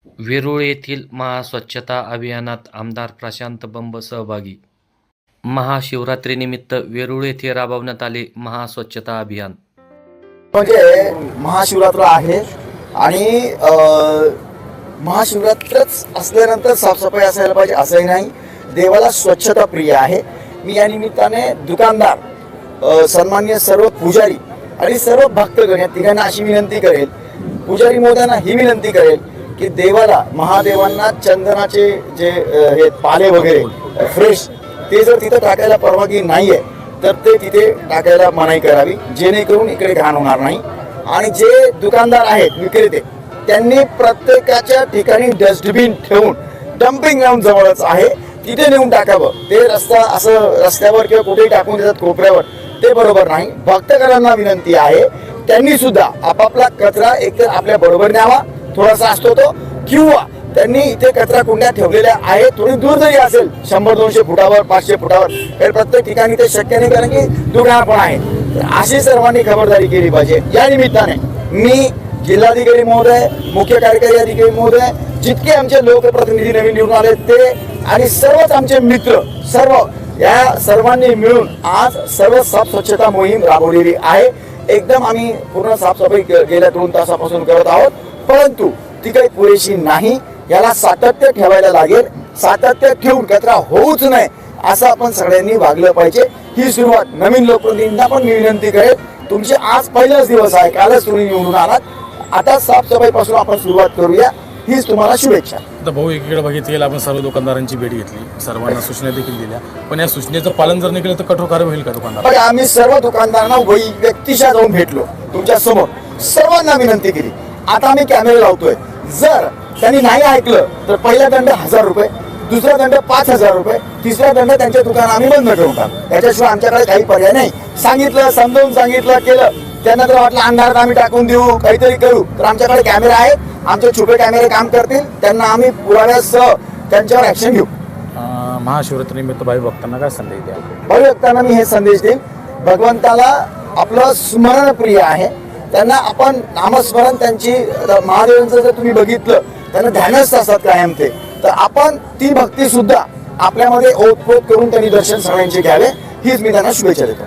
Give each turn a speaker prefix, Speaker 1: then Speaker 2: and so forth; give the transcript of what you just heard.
Speaker 1: वेरूळ येथील महास्वच्छता अभियानात आमदार प्रशांत बंब सहभागी. महाशिवरात्रीनिमित्त वेरूळ येथे राबवण्यात आले महास्वच्छता अभियान.
Speaker 2: म्हणजे महाशिवरात्र आहे आणि महाशिवरात्रच असल्यानंतर साफसफाई असायला पाहिजे असंही नाही. देवाला स्वच्छता प्रिय आहे. मी या निमित्ताने दुकानदार, सन्माननीय सर्व पुजारी आणि सर्व भक्तगण या तिघांना अशी विनंती करेल, पुजारी महोदयांना ही विनंती करेल की देवाला, महादेवांना चंदनाचे जे हे पाले वगैरे फ्रेश ते जर तिथं टाकायला परवानगी नाहीये तर ते तिथे टाकायला मनाई करावी, जेणेकरून इकडे घाण होणार नाही. आणि जे दुकानदार आहेत, विक्रेते, त्यांनी प्रत्येकाच्या ठिकाणी डस्टबिन ठेवून, डम्पिंग ग्राउंड जवळच आहे तिथे नेऊन टाकावं. ते रस्ता असं रस्त्यावर किंवा कुठेही टाकून देतात कोपऱ्यावर, ते बरोबर नाही. भक्तगणांना विनंती आहे, त्यांनी सुद्धा आपापला कचरा एकतर आपल्या बरोबर न्यावा, थोडासा असतो तो, किंवा त्यांनी इथे कचरा कुंड्या ठेवलेल्या आहेत, थोडी दूर जरी असेल 100-200 फुटावर, 500 फुटावर, तर प्रत्येक ठिकाणी ते शक्य नाही, कारण की दुकान पण आहे. अशी सर्वांनी खबरदारी केली पाहिजे. या निमित्ताने मी जिल्हाधिकारी महोदय, मुख्य कार्यकारी अधिकारी महोदय, जितके आमचे लोकप्रतिनिधी नवीन निवडून आले ते आणि सर्वच आमचे मित्र, सर्व या सर्वांनी मिळून आज सर्व साफ स्वच्छता मोहीम राबवलेली आहे. एकदम आम्ही पूर्ण साफसफाई गेल्या 2 तासापासून करत आहोत, परंतु ती काही पुरेशी नाही. याला सातत्य ठेवायला लागेल. सातत्य ठेवून कचरा होऊच नये असं आपण सगळ्यांनी वागलं पाहिजे. ही सुरुवात नवीन लोकप्रतिनिधींना पण मी विनंती करेल, तुमचे आज पहिलाच दिवस आहे, कालच तुम्ही निवडून आलात, आता साफसफाई पासून आपण सुरुवात करूया. हीच तुम्हाला शुभेच्छा.
Speaker 3: आता भाऊ, एकीकडे बघितलं आपण सर्व दुकानदारांची भेट घेतली, सर्वांना सूचना देखील दिल्या, पण या सूचनेचं पालन जर नाही केलं तर कठोर कारवाई होईल का दुकानदार?
Speaker 2: बघा, आम्ही सर्व दुकानदारांना व्यक्तिशः जाऊन भेटलो, तुमच्या समोर सर्वांना विनंती केली. आता आम्ही कॅमेरे लावतोय. जर त्यांनी नाही ऐकलं तर पहिला दंड 1000 रुपये, दुसरा दंड 5000 रुपये, तिसरा दंड त्यांचे दुकान आम्ही बंद करून टाकू. त्याच्याशिवाय आमच्याकडे काही पर्याय नाही. सांगितलं, समजावून सांगितलं, केलं, त्यांना जर वाटलं अंधारात आम्ही टाकून देऊ, काहीतरी करू, तर आमच्याकडे कॅमेरा आहेत, आमचे छुपे कॅमेरे काम करतील. त्यांना आम्ही पुराव्यासह त्यांच्यावर ऍक्शन घेऊ.
Speaker 3: महाशिवरात्रीनिमित्त भावी भक्तांना काय संदेश द्या?
Speaker 2: भावी भक्तांना मी हे संदेश देईन, भगवंताला आपलं स्मरण प्रिय आहे. त्यांना आपण नामस्मरण, त्यांची महादेवांचं जर तुम्ही बघितलं, त्यांना ध्यानस्थ असतात कायम ते, तर आपण ती भक्ती सुद्धा आपल्यामध्ये ओतप्रोत करून त्यांनी दर्शन सगळ्यांचे घ्यावे. हीच मी त्यांना शुभेच्छा देतो.